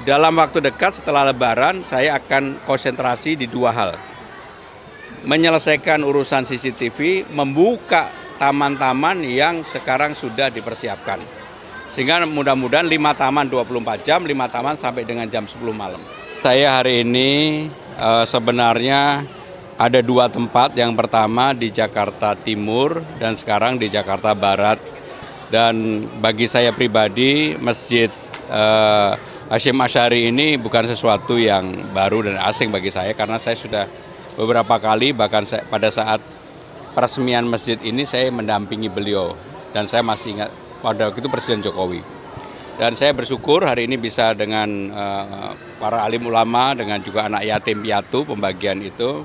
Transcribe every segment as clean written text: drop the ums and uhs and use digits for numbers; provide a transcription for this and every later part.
dalam waktu dekat setelah Lebaran saya akan konsentrasi di dua hal. Menyelesaikan urusan CCTV, membuka taman-taman yang sekarang sudah dipersiapkan. Sehingga mudah-mudahan 5 taman 24 jam, 5 taman sampai dengan jam 10 malam. Saya hari ini sebenarnya ada 2 tempat, yang pertama di Jakarta Timur dan sekarang di Jakarta Barat. Dan bagi saya pribadi, Masjid Hasyim Asy'ari ini bukan sesuatu yang baru dan asing bagi saya, karena saya sudah beberapa kali, bahkan pada saat peresmian masjid ini saya mendampingi beliau. Dan saya masih ingat pada waktu itu Presiden Jokowi. Dan saya bersyukur hari ini bisa dengan para alim ulama, dengan juga anak yatim piatu pembagian itu.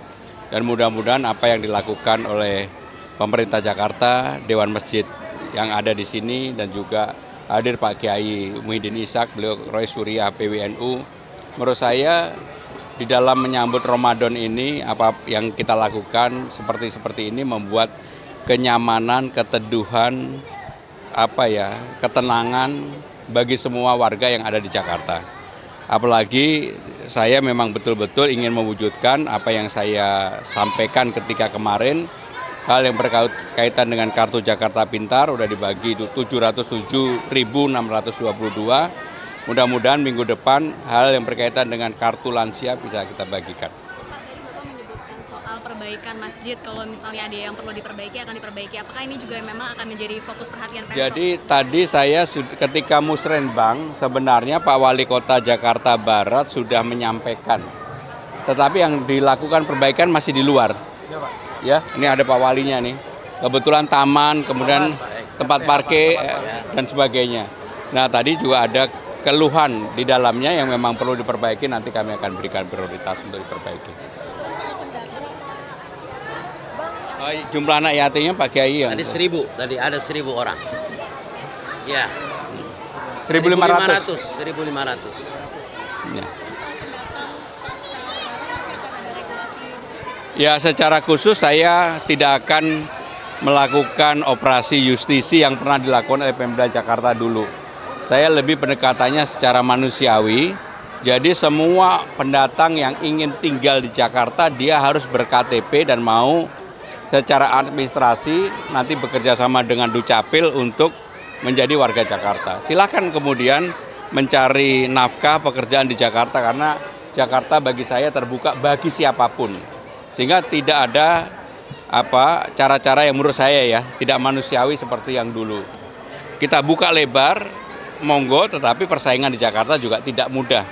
Dan mudah-mudahan apa yang dilakukan oleh pemerintah Jakarta, Dewan Masjid yang ada di sini, dan juga hadir Pak Kiai Muhyiddin Ishak, beliau Rois Suriah PWNU. Menurut saya di dalam menyambut Ramadan ini, apa yang kita lakukan seperti ini membuat kenyamanan, keteduhan, ketenangan bagi semua warga yang ada di Jakarta. Apalagi saya memang betul-betul ingin mewujudkan apa yang saya sampaikan ketika kemarin, hal yang berkaitan dengan kartu Jakarta Pintar udah dibagi 707.622. Mudah-mudahan minggu depan hal yang berkaitan dengan kartu lansia bisa kita bagikan. Bapak menyebutkan soal perbaikan masjid, kalau misalnya ada yang perlu diperbaiki akan diperbaiki. Apakah ini juga memang akan menjadi fokus perhatian Pemkot? Jadi tadi saya ketika musrenbang sebenarnya Pak Wali Kota Jakarta Barat sudah menyampaikan. Tetapi yang dilakukan perbaikan masih di luar. Ya, ini ada Pak Walinya nih. Kebetulan taman, kemudian tempat parkir dan sebagainya. Nah, tadi juga ada keluhan di dalamnya yang memang perlu diperbaiki, nanti kami akan berikan prioritas untuk diperbaiki. Jumlah anak yatimnya Pak Kiai yang tadi ada 1.000 orang. Ya. 1.500. 1.500. Ya. Ya, secara khusus saya tidak akan melakukan operasi justisi yang pernah dilakukan oleh Pemda Jakarta dulu. Saya lebih pendekatannya secara manusiawi. Jadi semua pendatang yang ingin tinggal di Jakarta, dia harus ber-KTP dan mau secara administrasi nanti bekerja sama dengan Dukcapil untuk menjadi warga Jakarta. Silakan kemudian mencari nafkah pekerjaan di Jakarta, karena Jakarta bagi saya terbuka bagi siapapun. Sehingga tidak ada cara-cara yang menurut saya ya tidak manusiawi seperti yang dulu. Kita buka lebar, monggo, tetapi persaingan di Jakarta juga tidak mudah.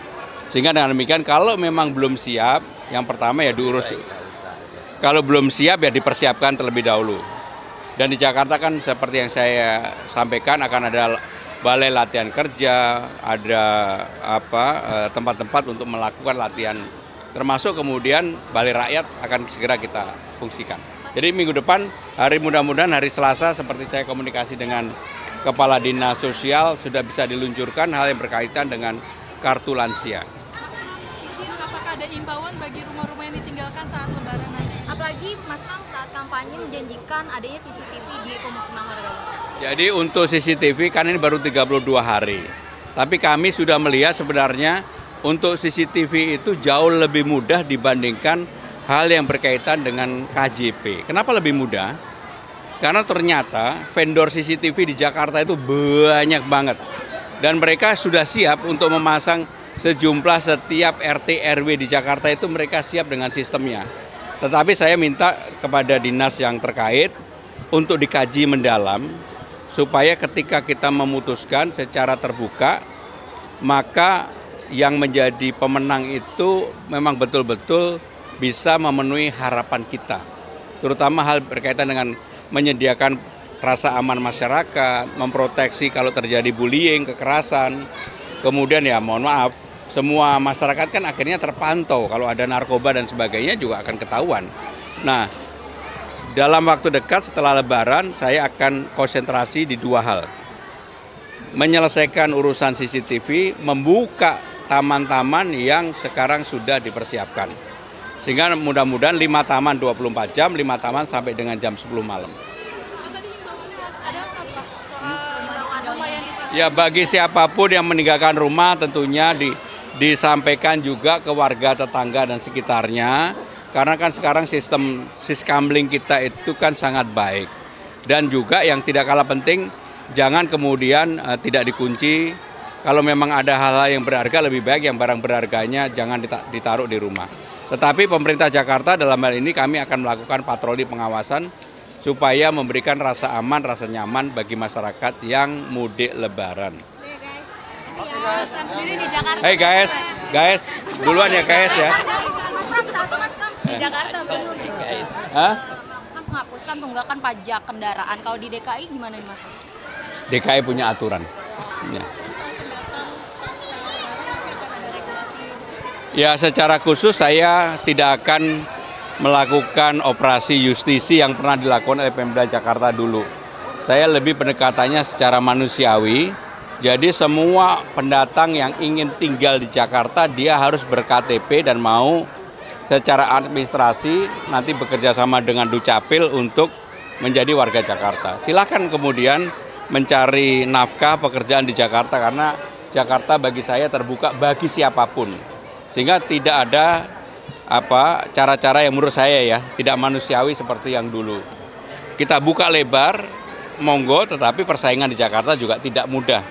Sehingga dengan demikian kalau memang belum siap, yang pertama ya diurus. Kalau belum siap ya dipersiapkan terlebih dahulu. Dan di Jakarta kan seperti yang saya sampaikan akan ada balai latihan kerja, ada tempat-tempat untuk melakukan latihan. Termasuk kemudian balai rakyat akan segera kita fungsikan. Jadi minggu depan, mudah-mudahan hari Selasa seperti saya komunikasi dengan Kepala Dinas Sosial sudah bisa diluncurkan hal yang berkaitan dengan kartu lansia. Apakah ada imbauan bagi rumah-rumah yang ditinggalkan saat Lebaran nanti? Apalagi Mas Kang saat kampanye menjanjikan adanya CCTV di pemukiman warga. Jadi untuk CCTV kan ini baru 32 hari. Tapi kami sudah melihat sebenarnya untuk CCTV itu jauh lebih mudah dibandingkan hal yang berkaitan dengan KJP. Kenapa lebih mudah? Karena ternyata vendor CCTV di Jakarta itu banyak banget. Dan mereka sudah siap untuk memasang sejumlah setiap RT RW di Jakarta itu mereka siap dengan sistemnya. Tetapi saya minta kepada dinas yang terkait untuk dikaji mendalam supaya ketika kita memutuskan secara terbuka, maka yang menjadi pemenang itu memang betul-betul bisa memenuhi harapan kita. Terutama hal berkaitan dengan menyediakan rasa aman masyarakat, memproteksi kalau terjadi bullying, kekerasan. Kemudian ya mohon maaf, semua masyarakat kan akhirnya terpantau, kalau ada narkoba dan sebagainya juga akan ketahuan. Nah, dalam waktu dekat setelah Lebaran saya akan konsentrasi di dua hal. Menyelesaikan urusan CCTV, membuka taman-taman yang sekarang sudah dipersiapkan. Sehingga mudah-mudahan 5 taman 24 jam, 5 taman sampai dengan jam 10 malam. Ya bagi siapapun yang meninggalkan rumah tentunya disampaikan juga ke warga tetangga dan sekitarnya, karena kan sekarang sistem siskamling kita itu kan sangat baik. Dan juga yang tidak kalah penting, jangan kemudian tidak dikunci. Kalau memang ada hal-hal yang berharga, lebih baik yang barang berharganya jangan ditaruh di rumah. Tetapi pemerintah Jakarta dalam hal ini kami akan melakukan patroli pengawasan supaya memberikan rasa aman, rasa nyaman bagi masyarakat yang mudik lebaran. Hey guys, duluan ya guys ya. Di Jakarta belum. Hah? Kan penghapusan tunggakan pajak kendaraan. Kalau di DKI gimana nih Mas? DKI punya aturan. Ya, secara khusus saya tidak akan melakukan operasi justisi yang pernah dilakukan oleh Pemda Jakarta dulu. Saya lebih pendekatannya secara manusiawi. Jadi semua pendatang yang ingin tinggal di Jakarta dia harus ber-KTP dan mau secara administrasi nanti bekerja sama dengan Dukcapil untuk menjadi warga Jakarta. Silakan kemudian mencari nafkah pekerjaan di Jakarta karena Jakarta bagi saya terbuka bagi siapapun. Sehingga tidak ada cara-cara yang menurut saya ya tidak manusiawi seperti yang dulu. Kita buka lebar, monggo, tetapi persaingan di Jakarta juga tidak mudah.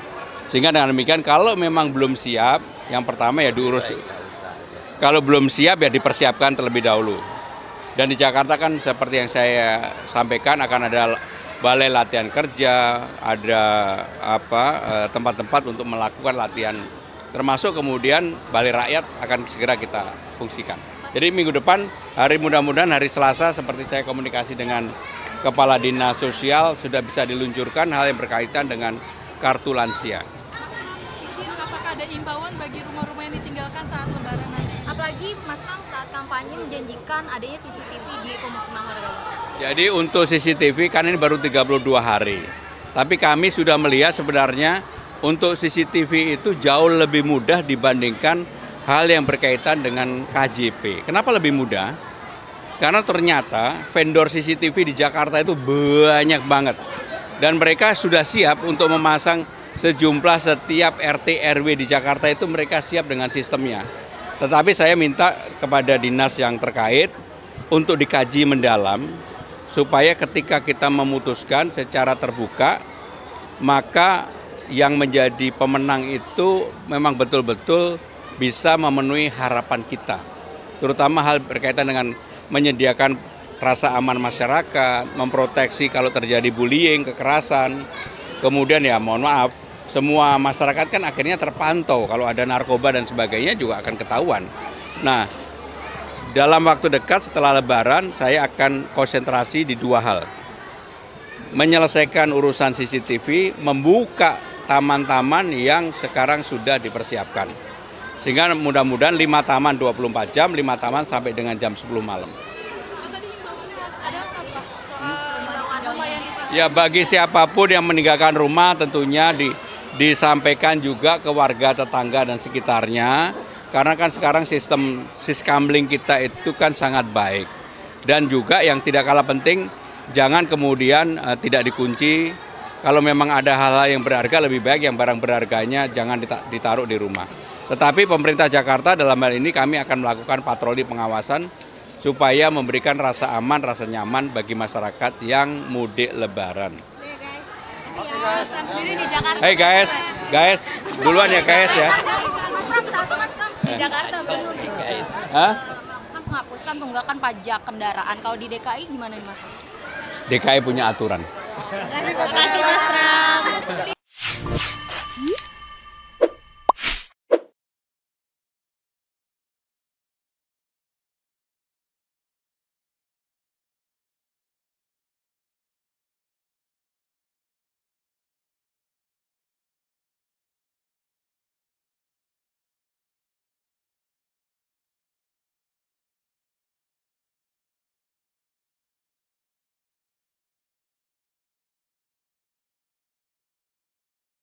Sehingga dengan demikian kalau memang belum siap, yang pertama ya diurus. Kalau belum siap ya dipersiapkan terlebih dahulu. Dan di Jakarta kan seperti yang saya sampaikan akan ada balai latihan kerja, ada tempat-tempat untuk melakukan latihan. Termasuk kemudian balai rakyat akan segera kita fungsikan. Jadi minggu depan, mudah-mudahan hari Selasa seperti saya komunikasi dengan Kepala Dinas Sosial sudah bisa diluncurkan hal yang berkaitan dengan kartu lansia. Apakah ada imbauan bagi rumah-rumah yang ditinggalkan saat lebaran nanti? Apalagi Mas Kang saat kampanye menjanjikan adanya CCTV di pemukiman warga. Jadi untuk CCTV kan ini baru 32 hari. Tapi kami sudah melihat sebenarnya untuk CCTV itu jauh lebih mudah dibandingkan hal yang berkaitan dengan KJP. Kenapa lebih mudah? Karena ternyata vendor CCTV di Jakarta itu banyak banget. Dan mereka sudah siap untuk memasang sejumlah setiap RT RW di Jakarta itu mereka siap dengan sistemnya. Tetapi saya minta kepada dinas yang terkait untuk dikaji mendalam supaya ketika kita memutuskan secara terbuka maka yang menjadi pemenang itu memang betul-betul bisa memenuhi harapan kita. Terutama hal berkaitan dengan menyediakan rasa aman masyarakat, memproteksi kalau terjadi bullying, kekerasan. Kemudian ya mohon maaf, semua masyarakat kan akhirnya terpantau. Kalau ada narkoba dan sebagainya juga akan ketahuan. Nah, dalam waktu dekat setelah Lebaran saya akan konsentrasi di dua hal. Menyelesaikan urusan CCTV, membuka taman-taman yang sekarang sudah dipersiapkan. Sehingga mudah-mudahan 5 taman 24 jam, 5 taman sampai dengan jam 10 malam. Ya bagi siapapun yang meninggalkan rumah tentunya disampaikan juga ke warga tetangga dan sekitarnya. Karena kan sekarang sistem siskamling kita itu kan sangat baik. Dan juga yang tidak kalah penting, jangan kemudian tidak dikunci. Kalau memang ada hal-hal yang berharga, lebih baik yang barang berharganya jangan ditaruh di rumah. Tetapi pemerintah Jakarta dalam hal ini kami akan melakukan patroli pengawasan supaya memberikan rasa aman, rasa nyaman bagi masyarakat yang mudik lebaran. Hey guys, duluan ya guys ya. Di Jakarta belum. Hah? Kan penghapusan tunggakan pajak kendaraan. Kalau di DKI gimana nih Mas? DKI punya aturan. Terima kasih Mas.